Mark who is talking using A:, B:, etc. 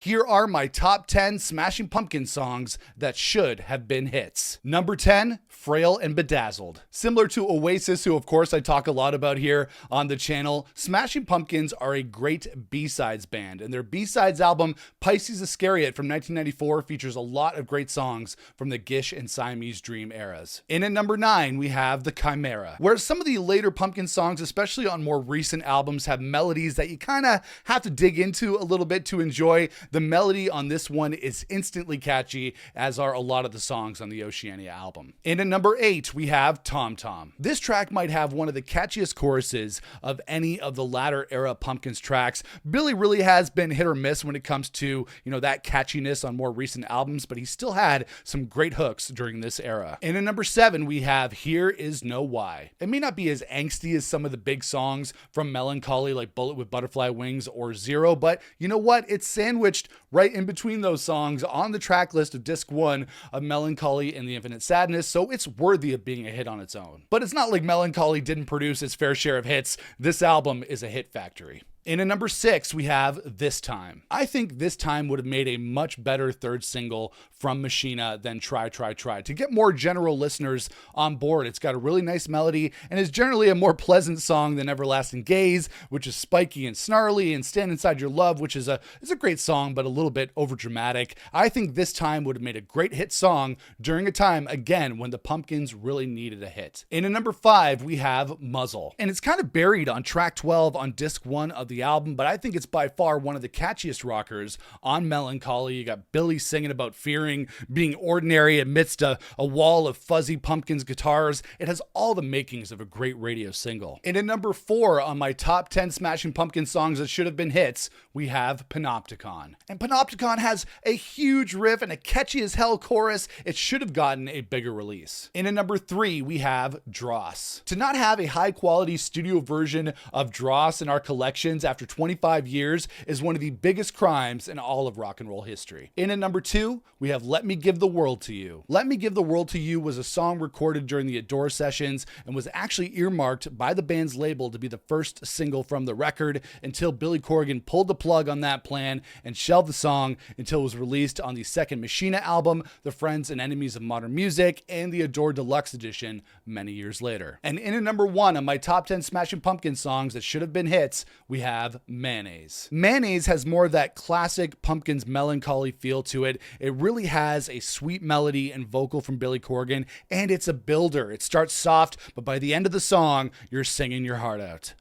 A: Here are my top 10 Smashing Pumpkins songs that should have been hits. Number 10, Frail and Bedazzled. Similar to Oasis, who of course I talk a lot about here on the channel, Smashing Pumpkins are a great B-sides band, and their B-sides album, Pisces Iscariot from 1994, features a lot of great songs from the Gish and Siamese Dream eras. In at number 9, we have The Chimera. Whereas some of the later Pumpkin songs, especially on more recent albums, have melodies that you kind of have to dig into a little bit to enjoy, the melody on this one is instantly catchy, as are a lot of the songs on the Oceania album. In at number 8, we have Tom Tom. This track might have one of the catchiest choruses of any of the latter era Pumpkins tracks. Billy really has been hit or miss when it comes to, that catchiness on more recent albums, but he still had some great hooks during this era. In at number 7, we have Here Is No Why. It may not be as angsty as some of the big songs from Melancholy like Bullet with Butterfly Wings or Zero, but you know what? It's sandwiched right in between those songs on the track list of disc 1 of Melancholy and the Infinite Sadness, so it's worthy of being a hit on its own. But it's not like Melancholy didn't produce its fair share of hits. This album is a hit factory. In at number 6, we have This Time. I think This Time would have made a much better third single from Machina than Try, Try, Try. To get more general listeners on board, it's got a really nice melody and is generally a more pleasant song than Everlasting Gaze, which is spiky and snarly, and Stand Inside Your Love, which is a great song, but a little bit overdramatic. I think This Time would have made a great hit song during a time, again, when the Pumpkins really needed a hit. In at number 5, we have Muzzle. And it's kind of buried on track 12 on disc 1 of the album, but I think it's by far one of the catchiest rockers on Melancholy. You got Billy singing about fearing being ordinary amidst a wall of fuzzy Pumpkins guitars. It has all the makings of a great radio single. And at number 4 on my top 10 Smashing Pumpkins songs that should have been hits, we have Panopticon. And Panopticon has a huge riff and a catchy as hell chorus. It should have gotten a bigger release. And at number 3, we have Dross. To not have a high quality studio version of Dross in our collections after 25 years is one of the biggest crimes in all of rock and roll history. In at number 2, we have Let Me Give the World to You. Let Me Give the World to You was a song recorded during the Adore sessions and was actually earmarked by the band's label to be the first single from the record until Billy Corgan pulled the plug on that plan and shelved the song until it was released on the second Machina album, The Friends and Enemies of Modern Music, and the Adore Deluxe Edition many years later. And in at number 1 on my top 10 Smashing Pumpkins songs that should have been hits, we have Mayonnaise. Mayonnaise has more of that classic Pumpkins Melancholy feel to it. It really has a sweet melody and vocal from Billy Corgan, and it's a builder. It starts soft, but by the end of the song, you're singing your heart out.